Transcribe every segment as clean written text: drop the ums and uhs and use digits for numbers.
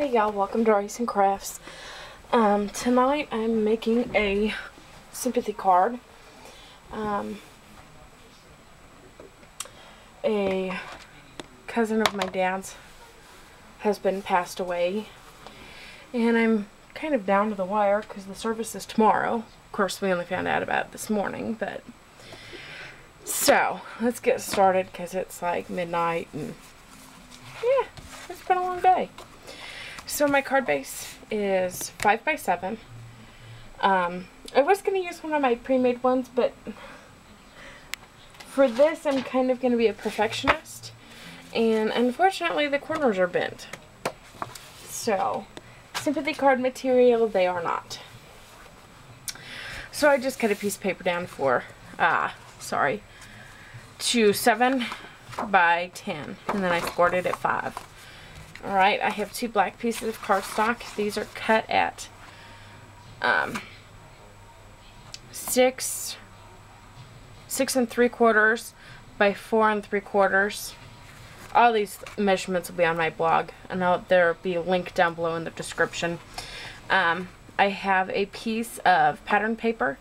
Hey y'all, welcome to Arts and Crafts. Tonight I'm making a sympathy card. A cousin of my dad's husband passed away, and I'm kind of down to the wire because the service is tomorrow. Of course, we only found out about it this morning, but so let's get started because it's like midnight and yeah, it's been a long day. So my card base is 5 by 7. I was going to use one of my pre-made ones, but for this I'm kind of going to be a perfectionist, and unfortunately the corners are bent. So, sympathy card material, they are not. So I just cut a piece of paper down to 7 by 10, and then I scored it at 5. Alright, I have 2 black pieces of cardstock. These are cut at 6 3/4 by 4 3/4. All these measurements will be on my blog, and there'll be a link down below in the description. I have a piece of pattern paper,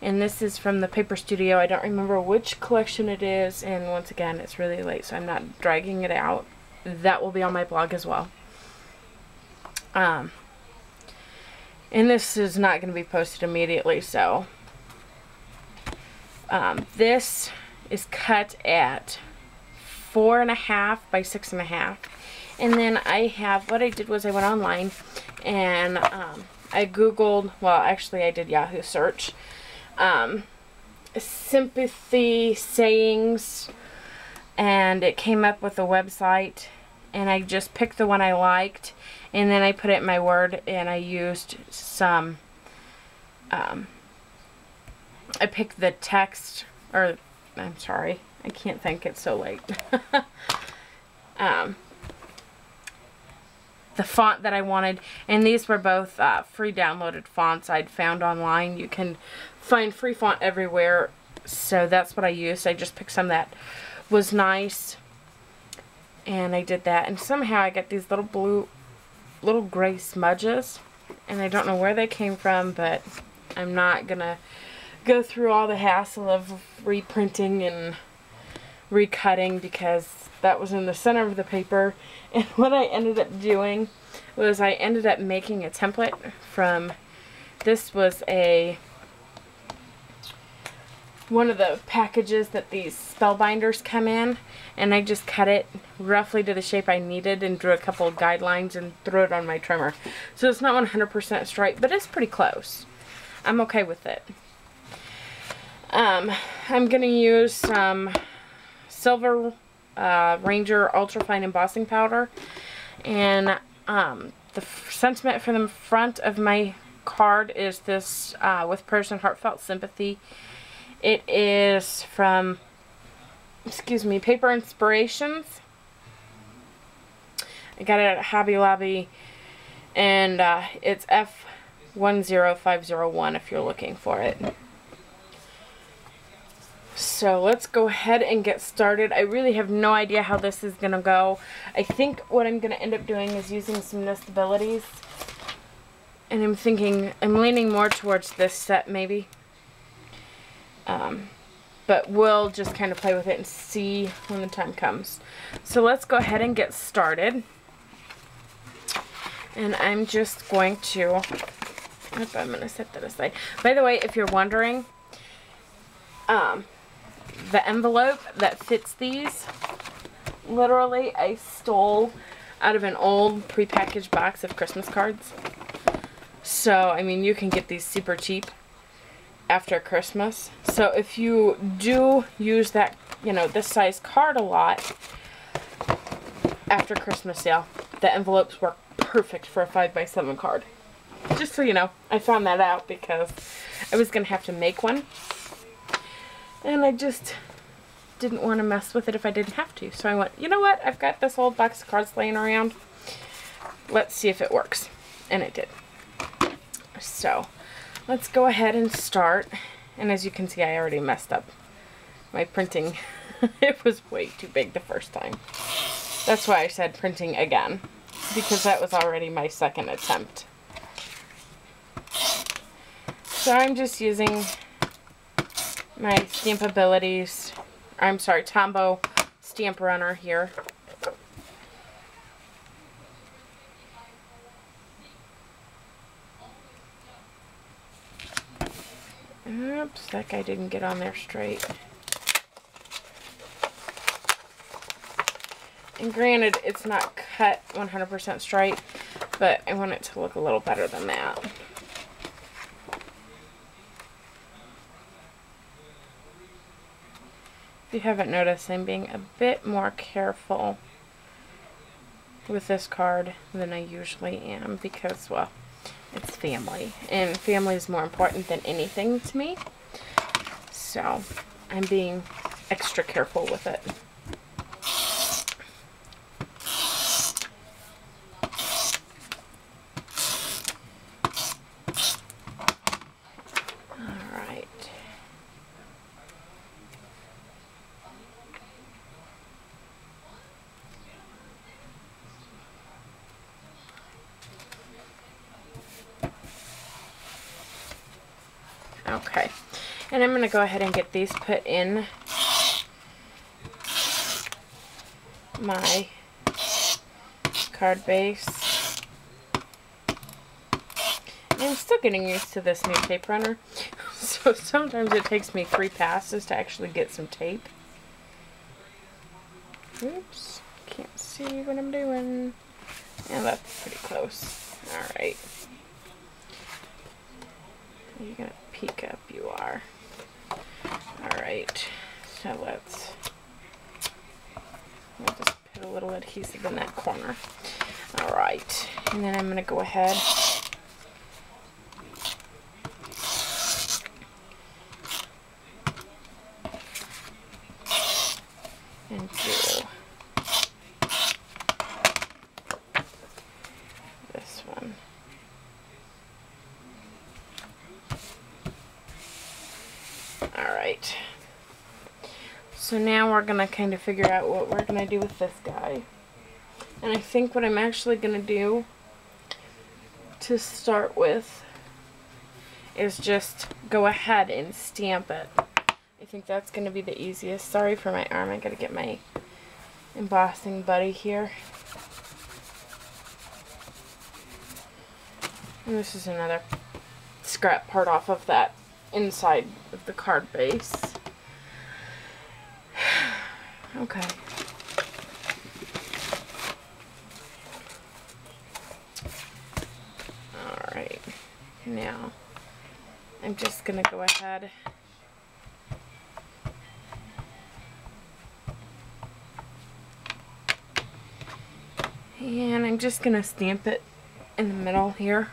and this is from the Paper Studio. I don't remember which collection it is, and once again, it's really late, so I'm not dragging it out. That will be on my blog as well. And this is not going to be posted immediately, so this is cut at 4.5 by 6.5. And then I have, what I did was I went online and I googled, well actually I did Yahoo search, sympathy sayings, and it came up with a website, and I just picked the one I liked, and then I put it in my Word, and I used some, I picked the text, or, I'm sorry, I can't think, it's so late, the font that I wanted, and these were both free downloaded fonts I'd found online. You can find free font everywhere, so that's what I used. I just picked some that was nice, and I did that, and somehow I got these little gray smudges, and I don't know where they came from, but I'm not gonna go through all the hassle of reprinting and recutting because that was in the center of the paper. And what I ended up doing was I ended up making a template from, this was one of the packages that these spellbinders come in, and I just cut it roughly to the shape I needed and drew a couple of guidelines and threw it on my trimmer. So it's not 100% straight, but it's pretty close. I'm okay with it. I'm going to use some Silver Ranger Ultrafine Embossing Powder, and the sentiment for the front of my card is this with prayers and heartfelt sympathy. It is from, Paper Inspirations. I got it at Hobby Lobby, and it's F10501 if you're looking for it. So let's go ahead and get started. I really have no idea how this is going to go. I think what I'm going to end up doing is using some nestabilities, and I'm leaning more towards this set maybe. But we'll just kind of play with it and see when the time comes. So let's go ahead and get started. And I'm just going to, I'm going to set that aside. By the way, if you're wondering, the envelope that fits these, literally I stole out of an old prepackaged box of Christmas cards. So, I mean, you can get these super cheap after Christmas. So if you do use that, this size card a lot after Christmas sale, the envelopes work perfect for a 5 by 7 card. Just so you know, I found that out because I was going to have to make one, and I just didn't want to mess with it if I didn't have to. So I went, you know what, I've got this old box of cards laying around. Let's see if it works. And it did. So let's go ahead and start. And as you can see, I already messed up my printing. It was way too big the first time. That's why I said printing again. because that was already my second attempt. So I'm just using my Stampabilities, I'm sorry, Tombow stamp runner here. Oops, that guy didn't get on there straight. And granted, it's not cut 100% straight, but I want it to look a little better than that. If you haven't noticed, I'm being a bit more careful with this card than I usually am because, well, it's family. And family is more important than anything to me. So, I'm being extra careful with it. Okay, and I'm going to go ahead and get these put in my card base. And I'm still getting used to this new tape runner, so sometimes it takes me 3 passes to actually get some tape. Oops, can't see what I'm doing. Yeah, that's pretty close. Alright. You're going to peek up, you are. Alright, so we'll just put a little adhesive in that corner. Alright, and then I'm going to go ahead and do this one. Alright, so now we're going to kind of figure out what we're going to do with this guy. And I think what I'm actually going to do to start with is just go ahead and stamp it. I think that's going to be the easiest. Sorry for my arm, I got to get my embossing buddy here. And this is another scrap part off of that inside of the card base. Okay. Alright. Now, I'm just going to go ahead and I'm just going to stamp it in the middle here.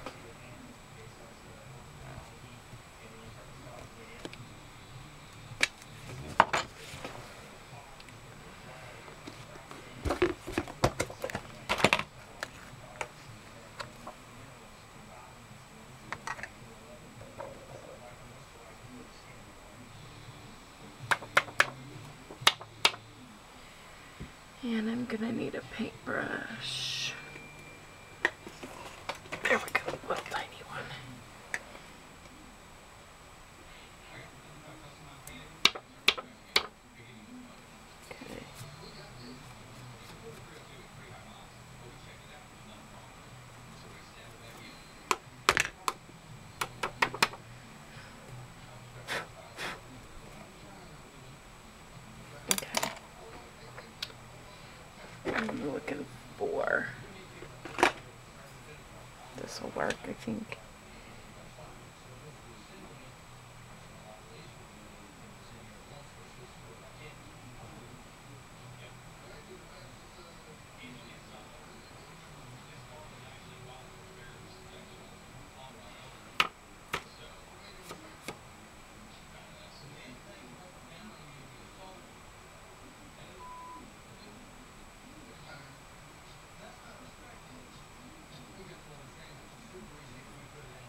And I'm gonna need a paintbrush. There we go, a little tiny one. Okay. I'm looking for, this will work, I think.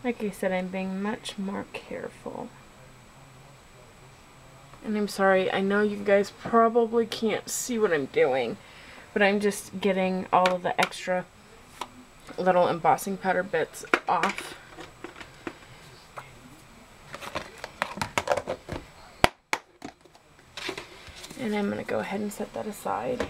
Like I said, I'm being much more careful. And I'm sorry, I know you guys probably can't see what I'm doing, but I'm just getting all of the extra little embossing powder bits off. And I'm going to go ahead and set that aside.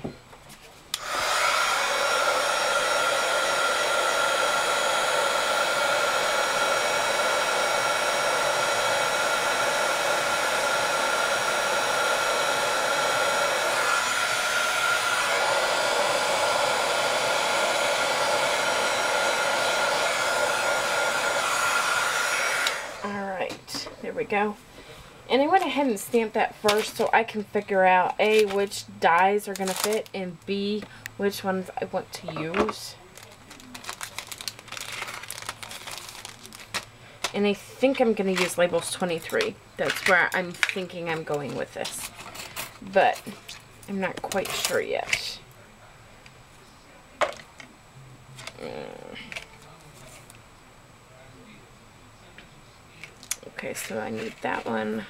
There we go. And I went ahead and stamped that first so I can figure out A, which dies are going to fit, and B, which ones I want to use. And I think I'm going to use labels 23. That's where I'm thinking I'm going with this. But I'm not quite sure yet. Okay, so I need that one,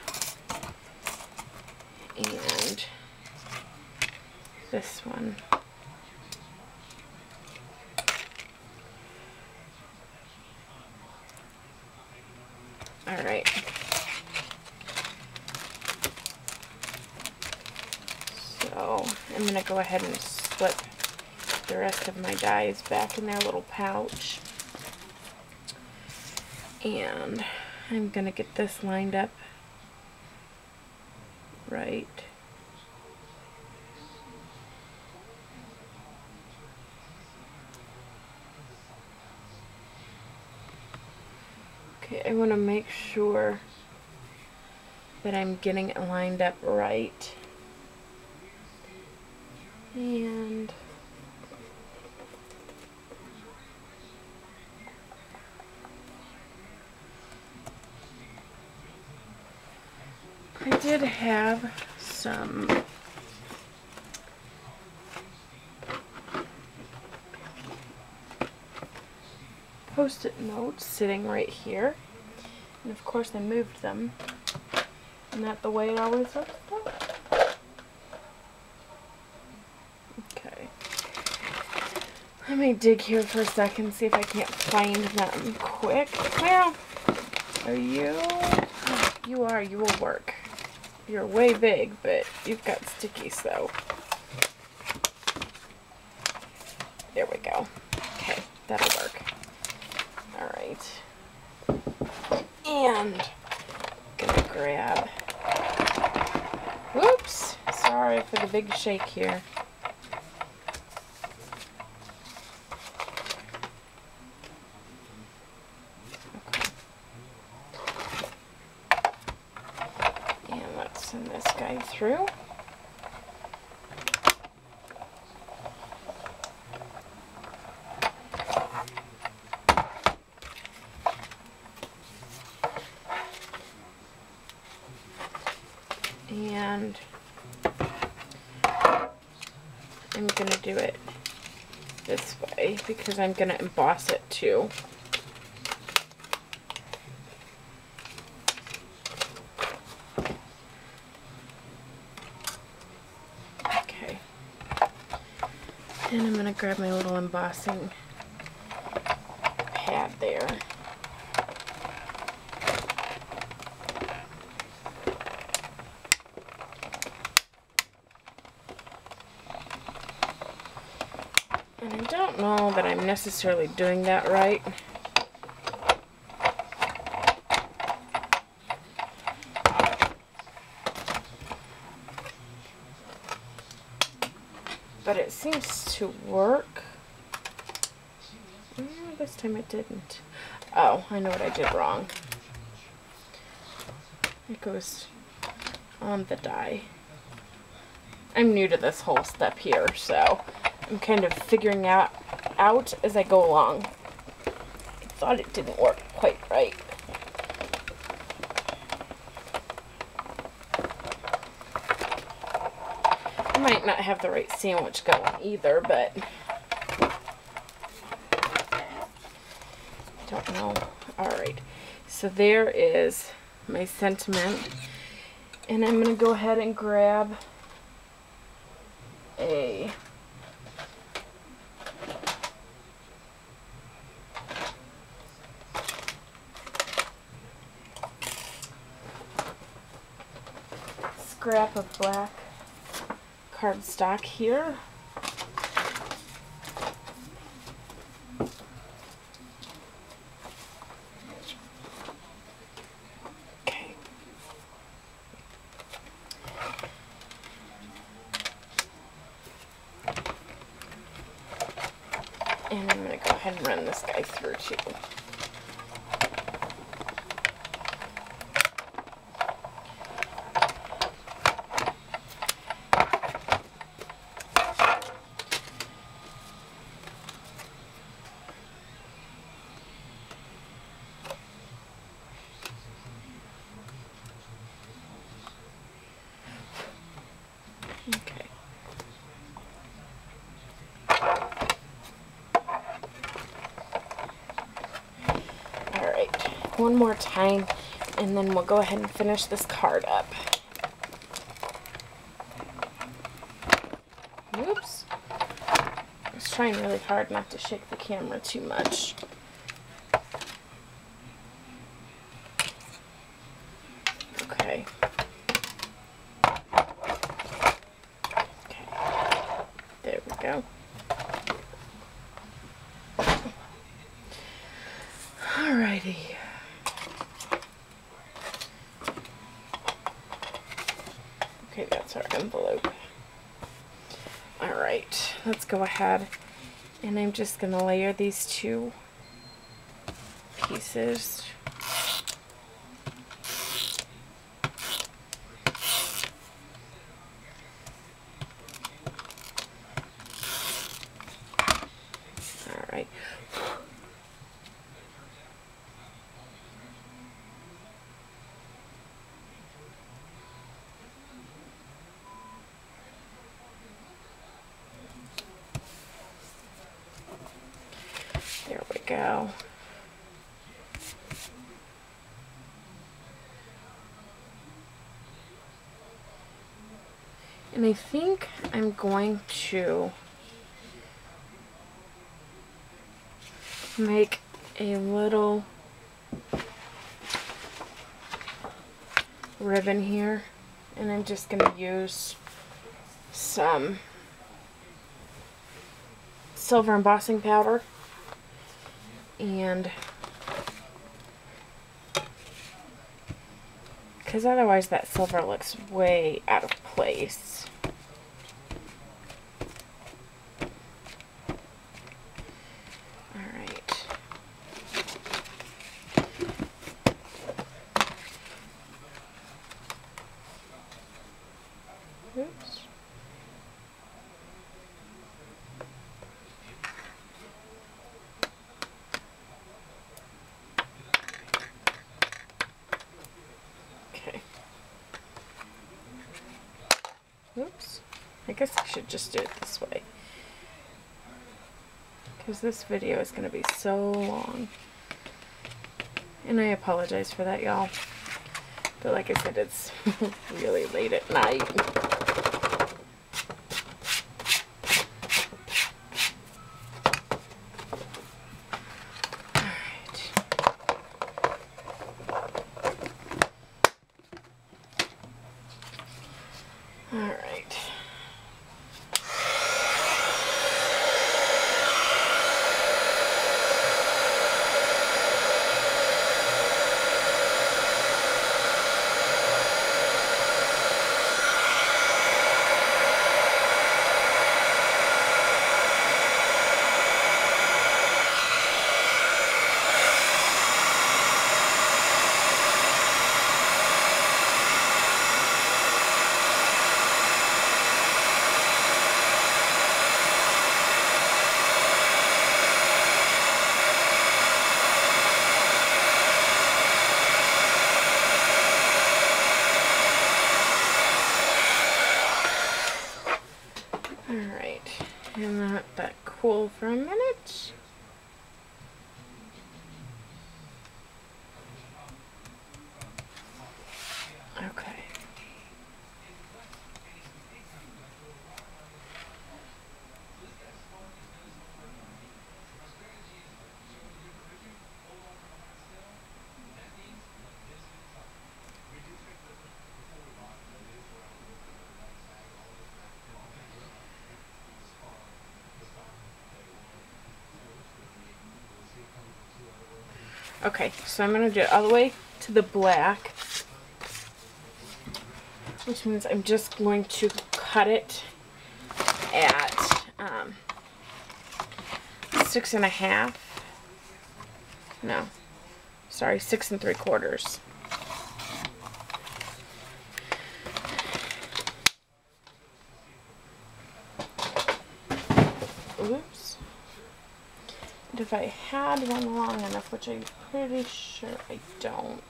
and this one. All right. So I'm going to go ahead and slip the rest of my dies back in their little pouch. And I'm going to get this lined up right. Okay, I want to make sure that I'm getting it lined up right. And I did have some Post-it notes sitting right here, and of course I moved them. Isn't that the way it always looks like? Okay. Let me dig here for a second, see if I can't find them quick. Well, are you? Oh, you are. You will work. You're way big, but you've got stickies though. There we go. Okay, that'll work. Alright. And I'm gonna grab, whoops, sorry for the big shake here. Send this guy through. And I'm going to do it this way because I'm going to emboss it too. And I'm going to grab my little embossing pad there. And I don't know that I'm necessarily doing that right. But it seems to work. This time it didn't. Oh, I know what I did wrong. It goes on the die. I'm new to this whole step here, so I'm kind of figuring out as I go along. I thought it didn't work quite right. I might not have the right sandwich going either, but I don't know. Alright, so there is my sentiment, and I'm going to go ahead and grab a scrap of black cardstock here. Okay. And I'm going to go ahead and run this guy through too. Okay. All right, one more time, and then we'll go ahead and finish this card up. Oops. I was trying really hard not to shake the camera too much. Okay. There we go. Alrighty. Okay, that's our envelope. Alright, let's go ahead and I'm just going to layer these two pieces. Alright. There we go. And I think I'm going to make a little ribbon here, and I'm just going to use some silver embossing powder and because otherwise that silver looks way out of place. Alright. Oops. Okay. Oops. I guess I should just do it this way, because this video is going to be so long. And I apologize for that, y'all. But like I said, it's really late at night. Alright. Alright, and let that cool for a minute. Okay. Okay, so I'm going to do it all the way to the black, which means I'm just going to cut it at 6.5. No, sorry, 6 3/4. Oops. And if I had one long enough, which I'm pretty sure I don't.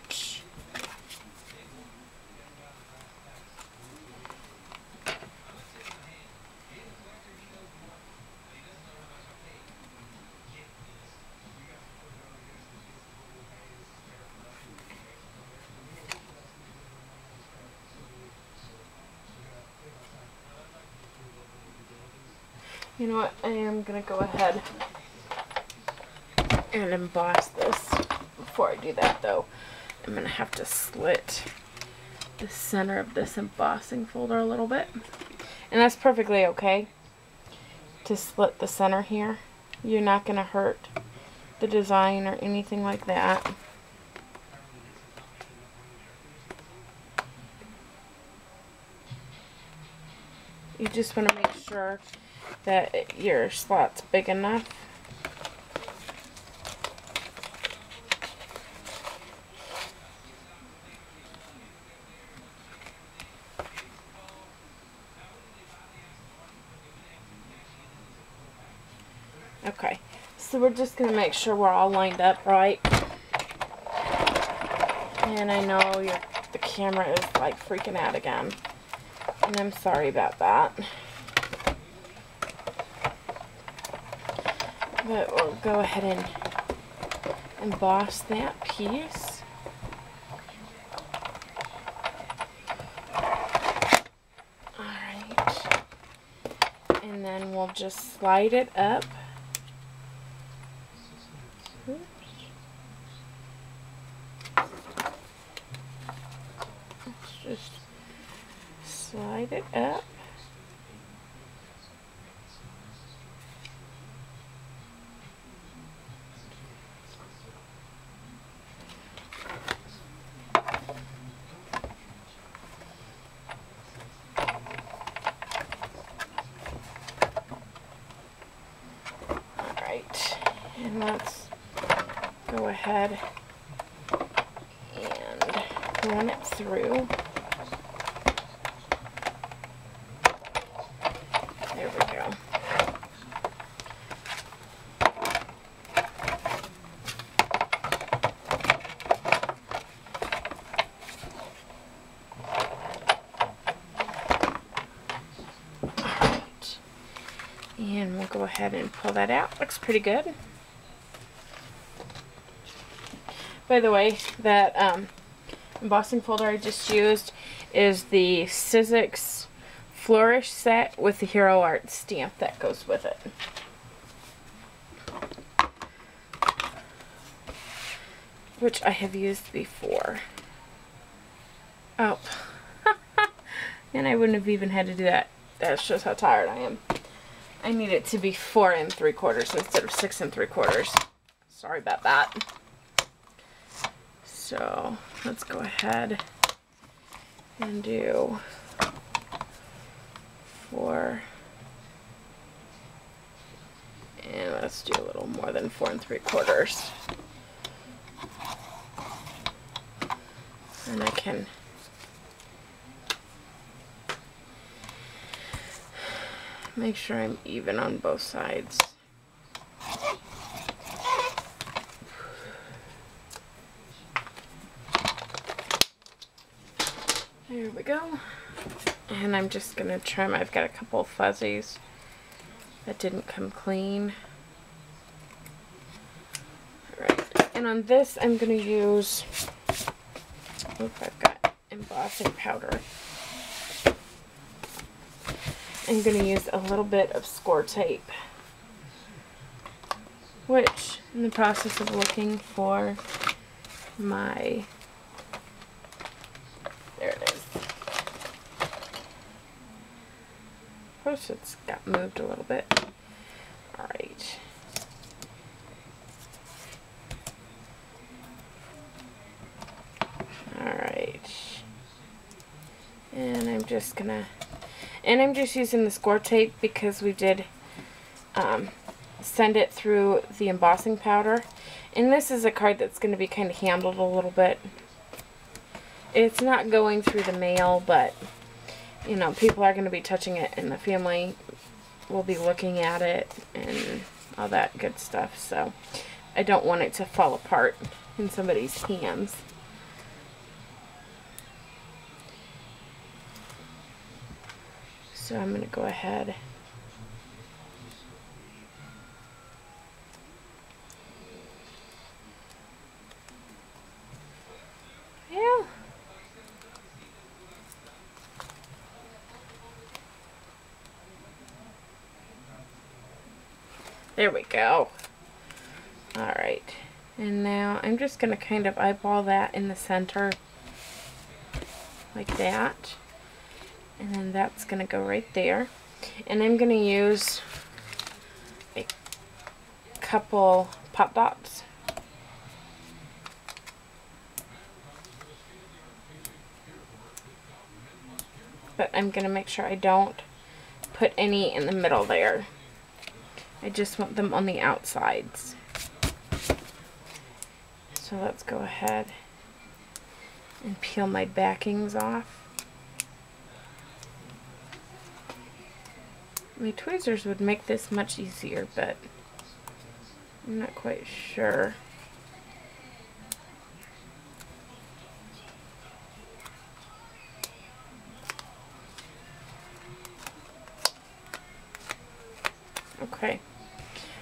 You know what, I am going to go ahead and emboss this. Before I do that though, I'm going to have to slit the center of this embossing folder a little bit. And that's perfectly okay to slit the center here. You're not going to hurt the design or anything like that. You just want to make sure that your slot's big enough. Okay, so we're just going to make sure we're all lined up right. And I know the camera is like freaking out again. And I'm sorry about that. But we'll go ahead and emboss that piece. Alright. And then we'll just slide it up. Oops. Let's just slide it up. And let's go ahead and run it through. There we go. Alright. And we'll go ahead and pull that out. Looks pretty good. By the way, that embossing folder I just used is the Sizzix Flourish set with the Hero Art stamp that goes with it. Which I have used before. Oh. And I wouldn't have even had to do that. That shows how tired I am. I need it to be 4 3/4 instead of 6 3/4. Sorry about that. So let's go ahead and do 4, and let's do a little more than 4 3/4. And I can make sure I'm even on both sides. There we go. And I'm just going to trim. I've got a couple of fuzzies that didn't come clean. Alright. And on this I'm going to use, I've got embossing powder. I'm going to use a little bit of score tape. Which, in the process of looking for my, there it is. Of course it's got moved a little bit. Alright. And I'm just using the score tape because we did send it through the embossing powder. And this is a card that's going to be kind of handled a little bit. It's not going through the mail, but, you know, people are going to be touching it, and the family will be looking at it and all that good stuff. So I don't want it to fall apart in somebody's hands. So I'm going to go ahead . Yeah. There we go. Alright. And now I'm just going to kind of eyeball that in the center. Like that. And then that's going to go right there. And I'm going to use a couple pop dots. But I'm going to make sure I don't put any in the middle there. I just want them on the outsides. So let's go ahead and peel my backings off. My tweezers would make this much easier, but I'm not quite sure. Okay,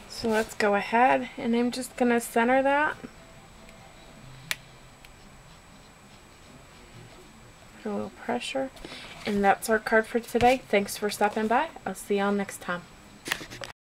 so let's go ahead, and I'm just going to center that. Put a little pressure. And that's our card for today. Thanks for stopping by. I'll see y'all next time.